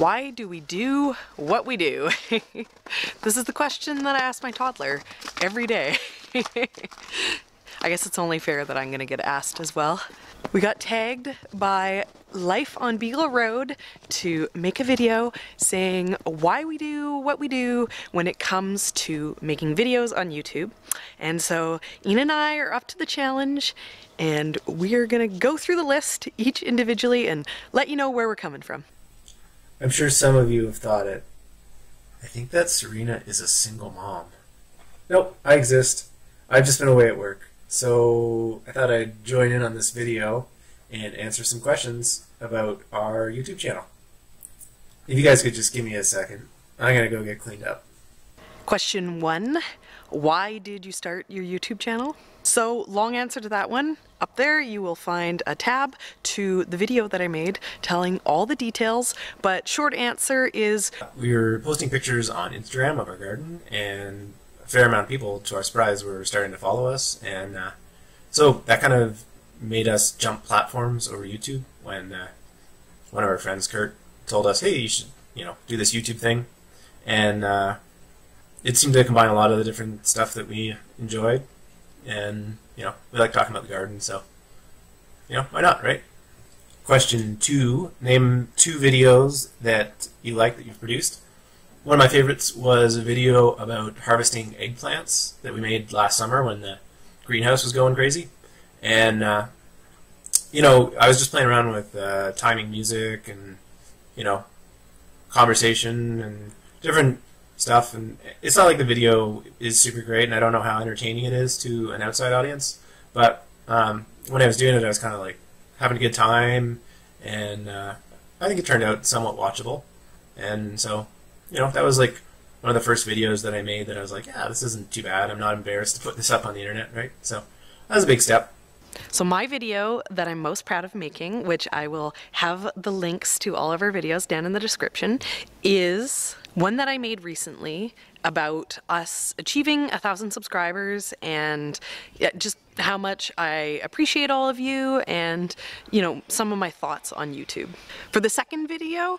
Why do we do what we do? This is the question that I ask my toddler every day. I guess it's only fair that I'm gonna get asked as well. We got tagged by Life on Beagle Road to make a video saying why we do what we do when it comes to making videos on YouTube. And so Ian and I are up to the challenge, and we're gonna go through the list each individually and let you know where we're coming from. I'm sure some of you have thought it. I think that Serina is a single mom. Nope, I exist. I've just been away at work. So I thought I'd join in on this video and answer some questions about our YouTube channel. If you guys could just give me a second, I'm gonna go get cleaned up. Question 1, why did you start your YouTube channel? So long answer to that one. Up there you will find a tab to the video that I made telling all the details, but short answer is we were posting pictures on Instagram of our garden, and a fair amount of people, to our surprise, were starting to follow us, and so that kind of made us jump platforms over YouTube when one of our friends, Kurt, told us, hey, you should do this YouTube thing, and it seemed to combine a lot of the different stuff that we enjoyed. And, we like talking about the garden, so, why not, right? Question 2, name 2 videos that you like that you've produced. One of my favorites was a video about harvesting eggplants that we made last summer when the greenhouse was going crazy. And, I was just playing around with timing music and, conversation and different stuff, and it's not like the video is super great, and I don't know how entertaining it is to an outside audience, but when I was doing it, I was kind of like having a good time, and I think it turned out somewhat watchable. And so that was like one of the first videos that I made that I was like, yeah, this isn't too bad, I'm not embarrassed to put this up on the internet, right? So that was a big step. So my video that I'm most proud of making, which I will have the links to all of our videos down in the description, is one that I made recently about us achieving 1,000 subscribers, and just how much I appreciate all of you, and some of my thoughts on YouTube. For the second video,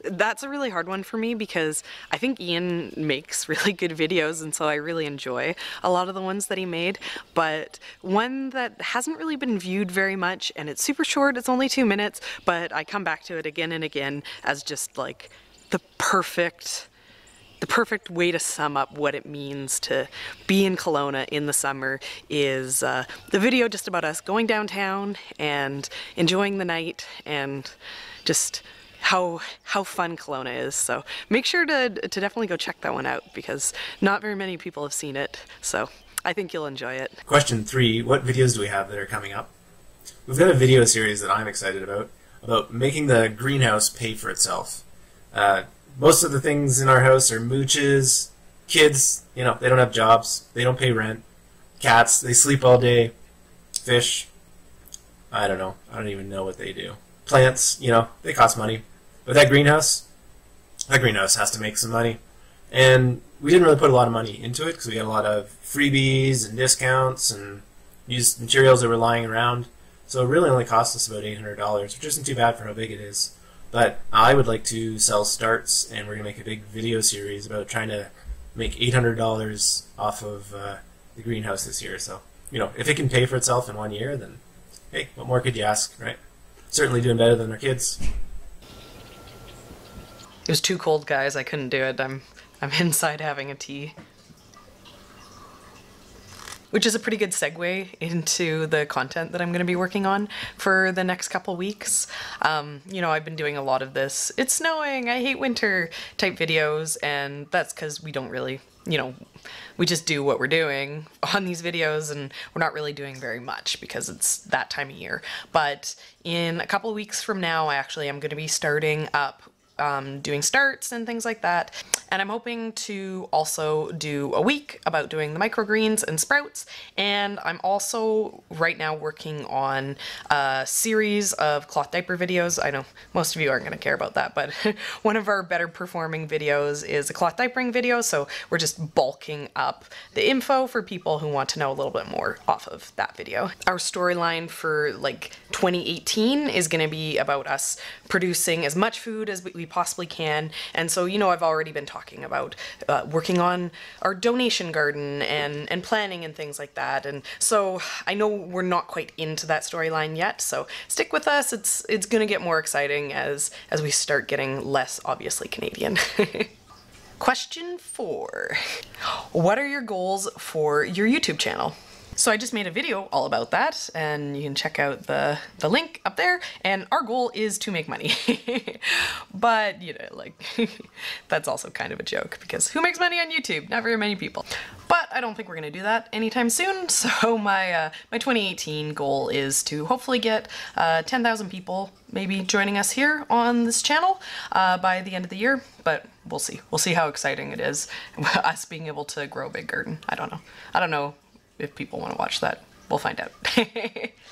that's a really hard one for me because I think Ian makes really good videos, and so I really enjoy a lot of the ones that he made. But one that hasn't really been viewed very much, and it's super short, it's only 2 minutes, but I come back to it again and again as just like the perfect way to sum up what it means to be in Kelowna in the summer is the video just about us going downtown and enjoying the night and just how fun Kelowna is. So make sure to definitely go check that one out because not very many people have seen it, so I think you'll enjoy it. Question 3, what videos do we have that are coming up? We've got a video series that I'm excited about making the greenhouse pay for itself. Most of the things in our house are mooches, kids, they don't have jobs, they don't pay rent, cats, they sleep all day, fish, I don't even know what they do. Plants, they cost money. But that greenhouse has to make some money. And we didn't really put a lot of money into it because we had a lot of freebies and discounts and used materials that were lying around. So it really only cost us about $800, which isn't too bad for how big it is. But I would like to sell starts, and we're going to make a big video series about trying to make $800 off of the greenhouse this year. So, if it can pay for itself in 1 year, then hey, what more could you ask, right? Certainly doing better than our kids. It was too cold, guys. I couldn't do it. I'm inside having a tea. Which is a pretty good segue into the content that I'm going to be working on for the next couple weeks. I've been doing a lot of this "it's snowing, I hate winter" type videos, and that's because we don't really, we just do what we're doing on these videos, and we're not really doing very much because it's that time of year. But in a couple weeks from now, I actually am going to be starting up doing starts and things like that. And I'm hoping to also do a week about doing the microgreens and sprouts. And I'm also right now working on a series of cloth diaper videos. I know most of you aren't going to care about that, but one of our better performing videos is a cloth diapering video. So we're just bulking up the info for people who want to know a little bit more off of that video. Our storyline for like 2018 is going to be about us producing as much food as we possibly can. And so, you know, I've already been talking about working on our donation garden and planning and things like that. And so I know we're not quite into that storyline yet, so stick with us. It's gonna get more exciting as we start getting less obviously Canadian. Question 4. What are your goals for your YouTube channel? So I just made a video all about that, and you can check out the link up there, and our goal is to make money. But, you know, like, that's also kind of a joke, because who makes money on YouTube? Not very many people. But I don't think we're gonna do that anytime soon, so my 2018 goal is to hopefully get 10,000 people maybe joining us here on this channel by the end of the year, but we'll see. We'll see how exciting it is, us being able to grow a big garden. I don't know if people want to watch that. We'll find out.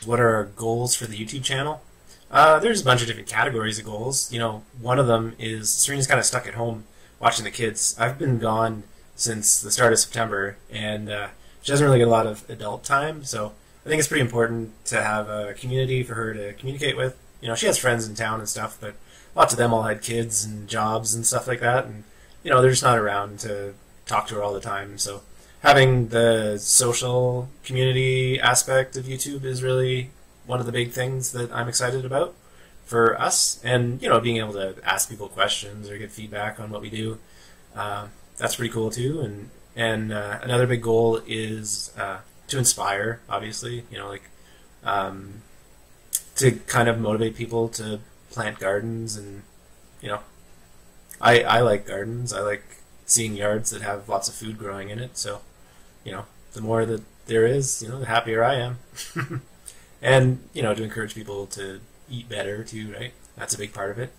What are our goals for the YouTube channel? There's a bunch of different categories of goals. You know, one of them is Serina's kind of stuck at home watching the kids. I've been gone since the start of September, and she doesn't really get a lot of adult time, so I think it's pretty important to have a community for her to communicate with. You know, she has friends in town and stuff, but lots of them all had kids and jobs and stuff like that, and, you know, they're just not around to talk to her all the time, so having the social community aspect of YouTube is really one of the big things that I'm excited about for us. And, you know, being able to ask people questions or get feedback on what we do, that's pretty cool too. And another big goal is to inspire, obviously, you know, like to kind of motivate people to plant gardens. And, you know, I like gardens. I like seeing yards that have lots of food growing in it. So, you know, the more that there is, you know, the happier I am. And, you know, to encourage people to eat better too, right? That's a big part of it.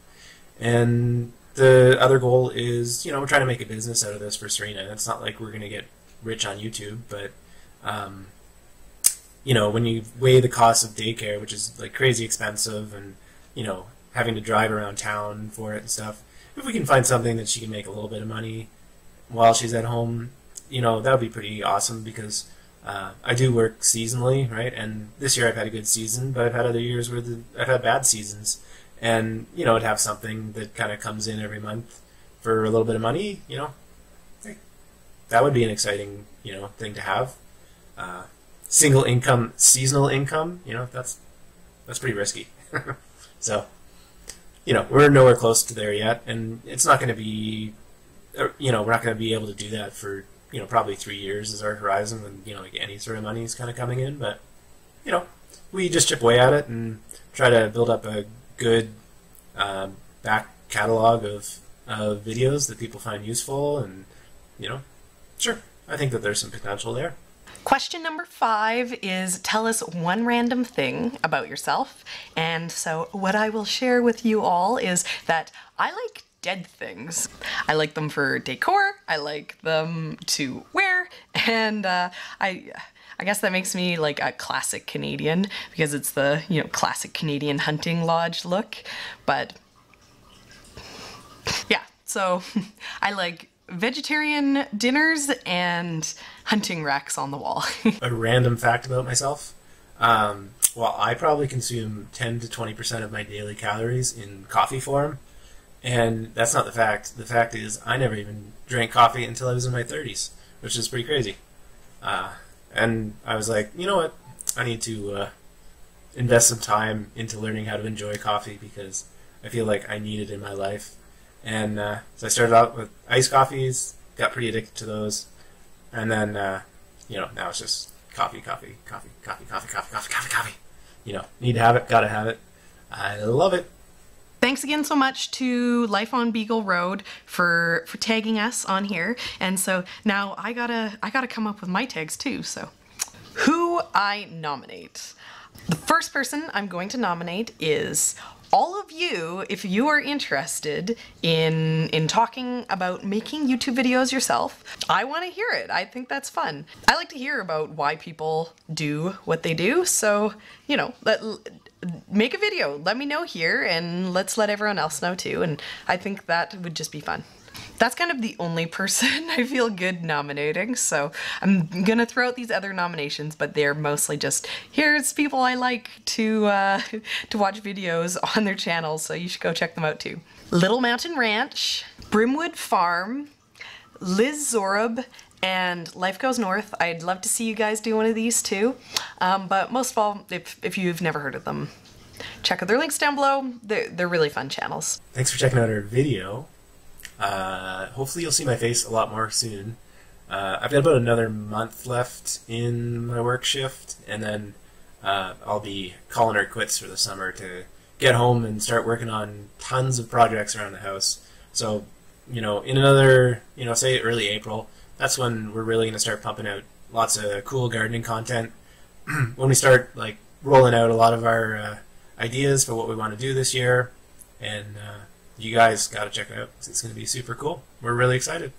And the other goal is, you know, we're trying to make a business out of this for Serina. It's not like we're going to get rich on YouTube, but, you know, when you weigh the cost of daycare, which is like crazy expensive, and, you know, having to drive around town for it and stuff, if we can find something that she can make a little bit of money while she's at home, you know, that would be pretty awesome, because I do work seasonally, right? And this year I've had a good season, but I've had other years where I've had bad seasons. And, you know, to have something that kind of comes in every month for a little bit of money, you know, that would be an exciting, you know, thing to have. Single income, seasonal income, you know, that's pretty risky. So, you know, we're nowhere close to there yet, and it's not going to be, you know, we're not going to be able to do that for, you know, probably 3 years is our horizon when, you know, like any sort of money is kind of coming in. But, you know, we just chip away at it and try to build up a good back catalog of videos that people find useful. And, you know, sure, I think that there's some potential there. Question number 5 is, tell us one random thing about yourself. And so what I will share with you all is that I like dead things. I like them for decor, I like them to wear, and I guess that makes me like a classic Canadian, because it's the, you know, classic Canadian hunting lodge look. But yeah, so I like vegetarian dinners and hunting racks on the wall. A random fact about myself. Well, I probably consume 10 to 20% of my daily calories in coffee form. And that's not the fact. The fact is, I never even drank coffee until I was in my 30s, which is pretty crazy. And I was like, you know what? I need to invest some time into learning how to enjoy coffee, because I feel like I need it in my life. And so I started out with iced coffees, got pretty addicted to those. And then, you know, now it's just coffee. You know, need to have it, gotta have it. I love it. Thanks again so much to Life on Beagle Road for tagging us on here. And so now I gotta come up with my tags too. So who I nominate. The first person I'm going to nominate is all of you, if you are interested in talking about making YouTube videos yourself, I want to hear it. I think that's fun. I like to hear about why people do what they do, so, you know, make a video, let me know here, and let's let everyone else know too, and I think that would just be fun. That's kind of the only person I feel good nominating, so I'm gonna throw out these other nominations, but they're mostly just, here's people I like to watch videos on their channels, so you should go check them out too. Little Mountain Ranch, Brimwood Farm, Liz Zorab, and Life Goes North. I'd love to see you guys do one of these too, but most of all, if you've never heard of them, check out their links down below. They're really fun channels. Thanks for checking out our video. Hopefully you'll see my face a lot more soon. I've got about another month left in my work shift, and then I'll be calling her quits for the summer to get home and start working on tons of projects around the house. So, you know, in another, you know, say early April, that's when we're really going to start pumping out lots of cool gardening content. When we start, like, rolling out a lot of our ideas for what we want to do this year, and you guys got to check it out. It's going to be super cool. We're really excited.